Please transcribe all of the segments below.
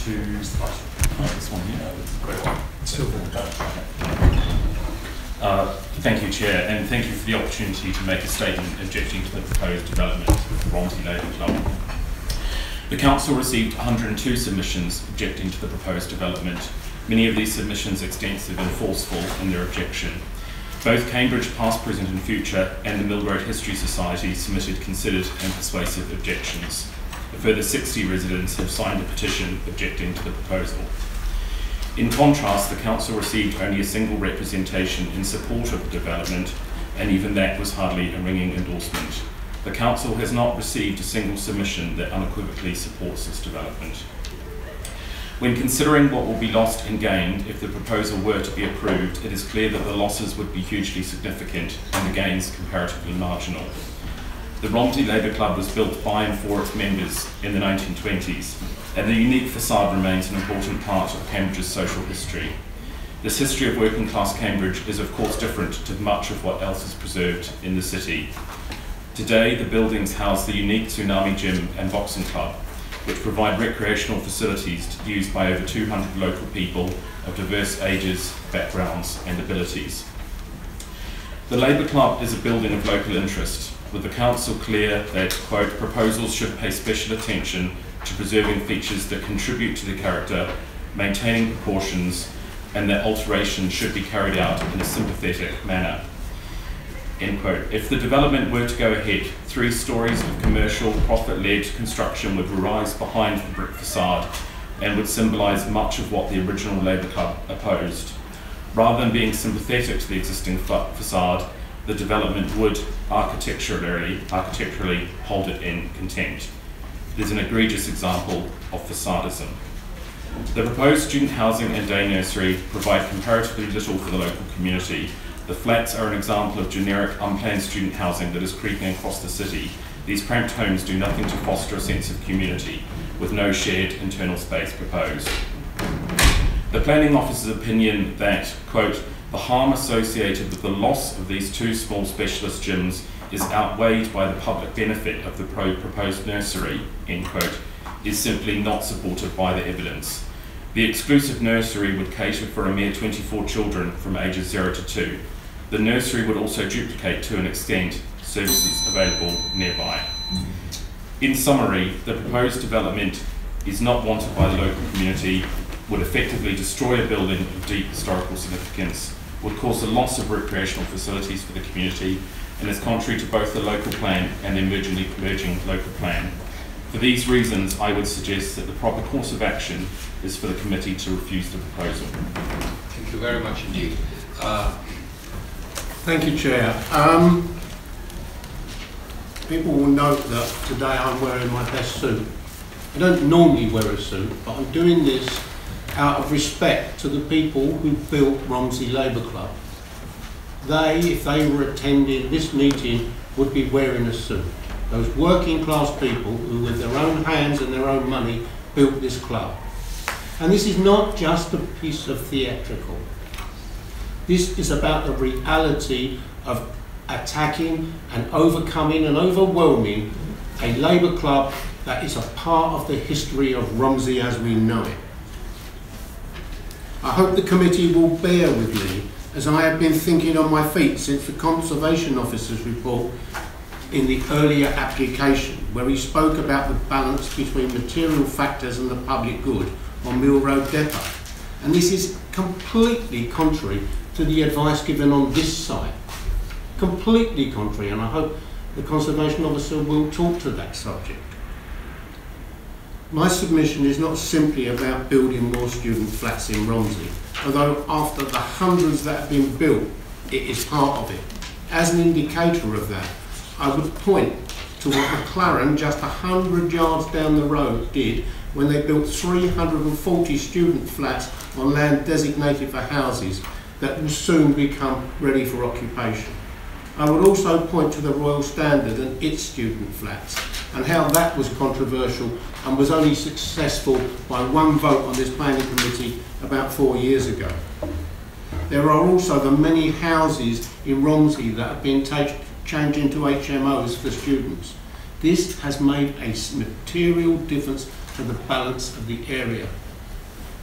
to this one here. Great one. Thank you, Chair, and thank you for the opportunity to make a statement objecting to the proposed development of Romsey Labour Club. The Council received 102 submissions objecting to the proposed development, many of these submissions extensive and forceful in their objection. Both Cambridge Past, Present and Future and the Mill Road History Society submitted considered and persuasive objections. A further 60 residents have signed a petition objecting to the proposal. In contrast, the Council received only a single representation in support of the development, and even that was hardly a ringing endorsement. The Council has not received a single submission that unequivocally supports this development. When considering what will be lost and gained if the proposal were to be approved, it is clear that the losses would be hugely significant and the gains comparatively marginal. The Romsey Labour Club was built by and for its members in the 1920s, and the unique facade remains an important part of Cambridge's social history. This history of working class Cambridge is of course different to much of what else is preserved in the city. Today, the buildings house the unique Tsunami Gym and Boxing Club, which provide recreational facilities used by over 200 local people of diverse ages, backgrounds and abilities. The Labour Club is a building of local interest, with the Council clear that, quote, proposals should pay special attention to preserving features that contribute to the character, maintaining proportions, and that alterations should be carried out in a sympathetic manner. End quote. If the development were to go ahead, 3 stories of commercial, profit-led construction would rise behind the brick facade and would symbolise much of what the original Labour Club opposed. Rather than being sympathetic to the existing facade, the development would architecturally hold it in contempt. It is an egregious example of facadism. The proposed student housing and day nursery provide comparatively little for the local community. The flats are an example of generic unplanned student housing that is creeping across the city. These cramped homes do nothing to foster a sense of community, with no shared internal space proposed. The planning officer's opinion that, quote, the harm associated with the loss of these 2 small specialist gyms is outweighed by the public benefit of the proposed nursery, end quote, is simply not supported by the evidence. The exclusive nursery would cater for a mere 24 children from ages 0 to 2. The nursery would also duplicate to an extent services available nearby. In summary, the proposed development is not wanted by the local community, would effectively destroy a building of deep historical significance, would cause the loss of recreational facilities for the community, and is contrary to both the local plan and the emerging local plan. For these reasons, I would suggest that the proper course of action is for the committee to refuse the proposal. Thank you very much indeed. Thank you, Chair. People will note that today I'm wearing my best suit. I don't normally wear a suit, but I'm doing this out of respect to the people who built Romsey Labour Club. They, if they were attending this meeting, would be wearing a suit. Those working class people who with their own hands and their own money built this club. And this is not just a piece of theatrical. This is about the reality of attacking and overcoming and overwhelming a Labour Club that is a part of the history of Romsey as we know it. I hope the committee will bear with me as I have been thinking on my feet since the Conservation Officer's report in the earlier application, where he spoke about the balance between material factors and the public good on Mill Road Depot. And this is completely contrary to the advice given on this site. Completely contrary, and I hope the Conservation Officer will talk to that subject. My submission is not simply about building more student flats in Romsey, although after the hundreds that have been built, it is part of it. As an indicator of that, I would point to what the Cllr, just 100 yards down the road, did when they built 340 student flats on land designated for houses that will soon become ready for occupation. I would also point to the Royal Standard and its student flats and how that was controversial and was only successful by 1 vote on this planning committee about 4 years ago. There are also the many houses in Romsey that have been changed into HMOs for students. This has made a material difference to the balance of the area.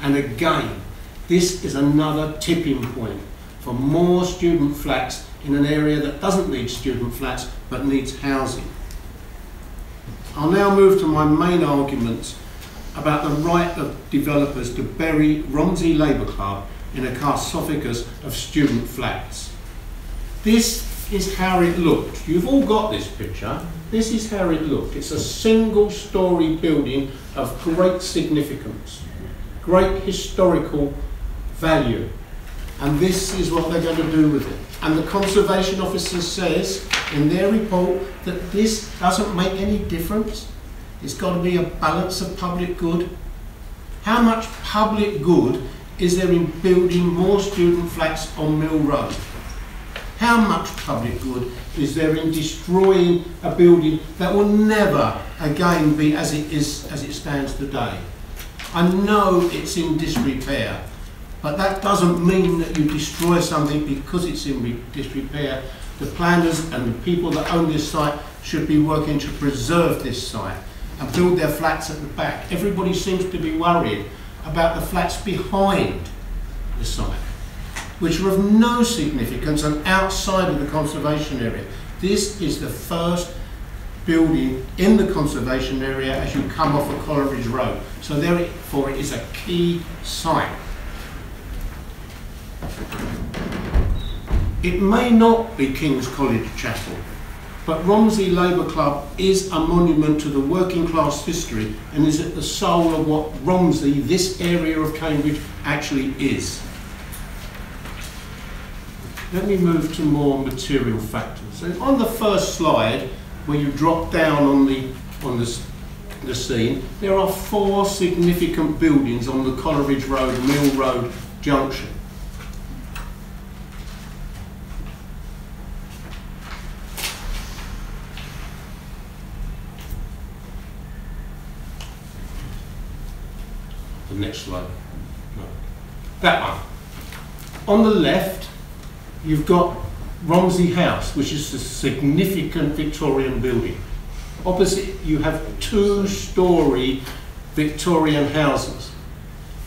And again, this is another tipping point for more student flats in an area that doesn't need student flats but needs housing. I'll now move to my main arguments about the right of developers to bury Romsey Labour Club in a sarcophagus of student flats. This is how it looked. You've all got this picture. This is how it looked. It's a single-storey building of great significance, great historical value. And this is what they're going to do with it. And the Conservation Officer says in their report that this doesn't make any difference. It's got to be a balance of public good. How much public good is there in building more student flats on Mill Road? How much public good is there in destroying a building that will never again be as it stands today? I know it's in disrepair, but that doesn't mean that you destroy something because it's in disrepair. The planners and the people that own this site should be working to preserve this site and build their flats at the back. Everybody seems to be worried about the flats behind the site, which are of no significance and outside of the conservation area. This is the first building in the conservation area as you come off of Coleridge Road. So therefore it is a key site. It may not be King's College Chapel, but Romsey Labour Club is a monument to the working class history and is at the soul of what Romsey, this area of Cambridge, actually is. Let me move to more material factors. And on the first slide, where you drop down on the scene, there are 4 significant buildings on the Coleridge Road, Mill Road junction. The next slide. No. That one. On the left, you've got Romsey House, which is a significant Victorian building. Opposite, you have 2-storey Victorian houses.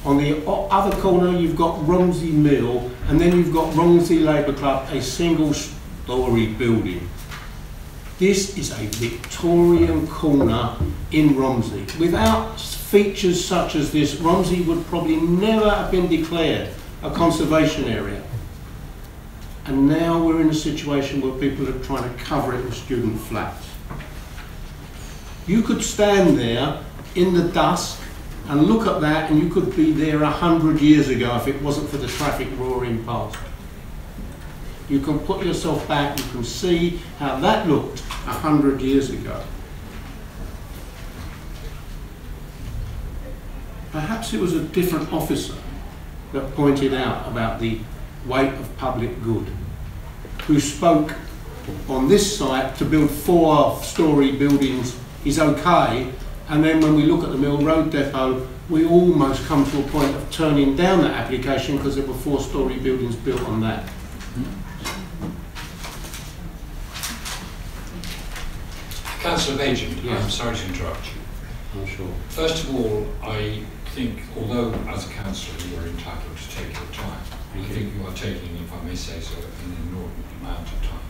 On the other corner, you've got Romsey Mill, and then you've got Romsey Labour Club, a single-storey building. This is a Victorian corner in Romsey. Without features such as this, Romsey would probably never have been declared a conservation area. And now we're in a situation where people are trying to cover it with student flats. You could stand there in the dusk and look at that, and you could be there 100 years ago if it wasn't for the traffic roaring past. You can put yourself back, you can see how that looked 100 years ago. Perhaps it was a different officer that pointed out about the weight of public good, who spoke on this site to build 4-storey buildings is okay, and then when we look at the Mill Road depot, we almost come to a point of turning down that application because there were 4-storey buildings built on that. Councillor Baigent, Yes. I'm sorry to interrupt you. I'm sure. First of all, I think, although as a councillor you are entitled to take your time, I think you are taking, if I may say so, an inordinate amount of time.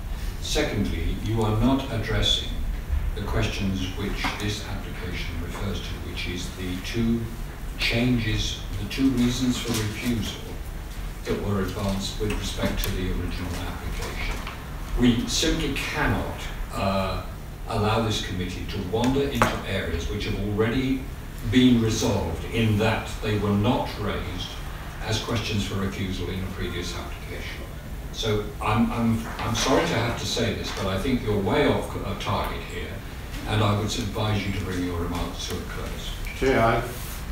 Secondly, you are not addressing the questions which this application refers to, which is the 2 changes, the 2 reasons for refusal that were advanced with respect to the original application. We simply cannot allow this committee to wander into areas which have already been resolved in that they were not raised as questions for refusal in a previous application. So I'm sorry to have to say this, but I think you're way off target here, and I would advise you to bring your remarks to a close. Chair,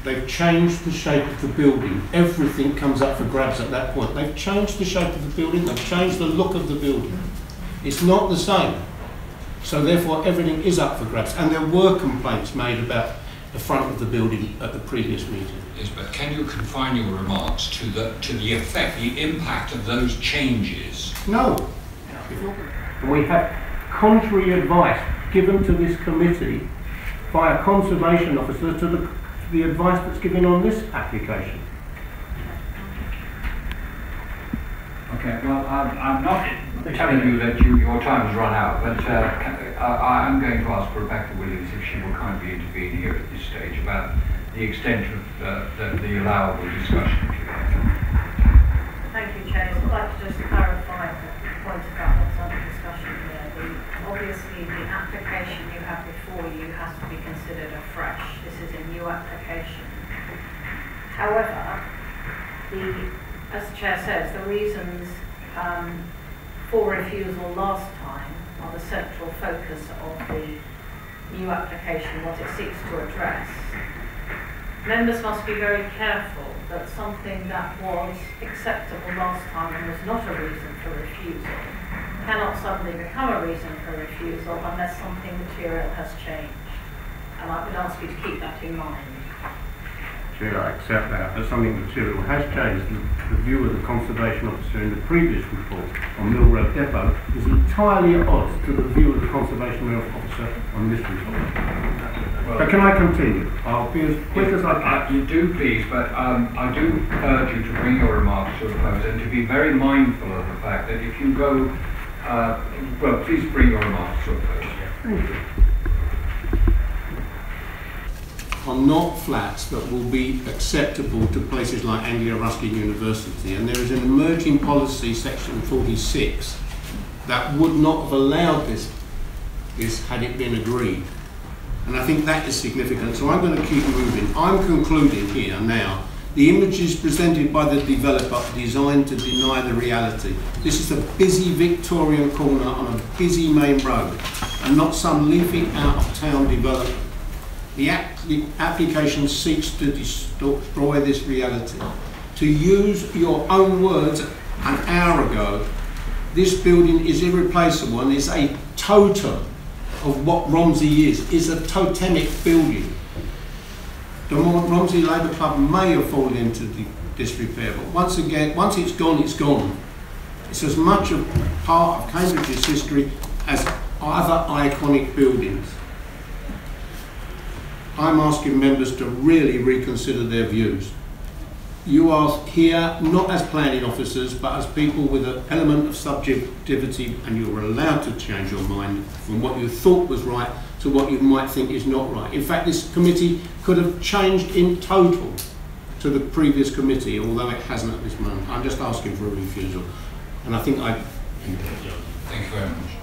they've changed the shape of the building. Everything comes up for grabs at that point. They've changed the shape of the building, they've changed the look of the building. It's not the same. So therefore everything is up for grabs. And there were complaints made about the front of the building at the previous meeting. Yes, but can you confine your remarks to the effect, the impact of those changes? No. And we have contrary advice given to this committee by a conservation officer to the advice that's given on this application. Okay, well, I'm not telling you that your time has run out, but I'm going to ask Rebecca Williams if she will kindly intervene here at this stage about the extent of the allowable discussion. Thank you, Chair. I'd like to just clarify the point about what's under discussion here. Obviously, the application you have before you has to be considered afresh. This is a new application. However, as the Chair says, the reasons for refusal last time are the central focus of the new application, what it seeks to address. Members must be very careful that something that was acceptable last time and was not a reason for refusal cannot suddenly become a reason for refusal unless something material has changed. And I would ask you to keep that in mind. Chair, I accept that something material has changed. The view of the Conservation Officer in the previous report on Mill Road Depot is entirely at odds to the view of the Conservation Officer on this report. Well, but can I continue? I'll be as quick as I can. You do, please, but I do urge you to bring your remarks to a close and to be very mindful of the fact that if you go, well, please bring your remarks to a close. Thank you. Are not flats that will be acceptable to places like Anglia Ruskin University, and there is an emerging policy, section 46, that would not have allowed this had it been agreed. And I think that is significant, so I'm going to keep moving. I'm concluding here now. The images presented by the developer are designed to deny the reality. This is a busy Victorian corner on a busy main road, and not some leafy out-of-town development. The application seeks to destroy this reality. To use your own words an hour ago, this building is irreplaceable and is a totem of what Romsey is a totemic building. The Romsey Labour Club may have fallen into disrepair, but once again, once it's gone, it's gone. It's as much a part of Cambridge's history as other iconic buildings. I'm asking members to really reconsider their views. You are here not as planning officers, but as people with an element of subjectivity, and you're allowed to change your mind from what you thought was right to what you might think is not right. In fact, this committee could have changed in total to the previous committee, although it hasn't at this moment. I'm just asking for a refusal. And I think Thank you very much.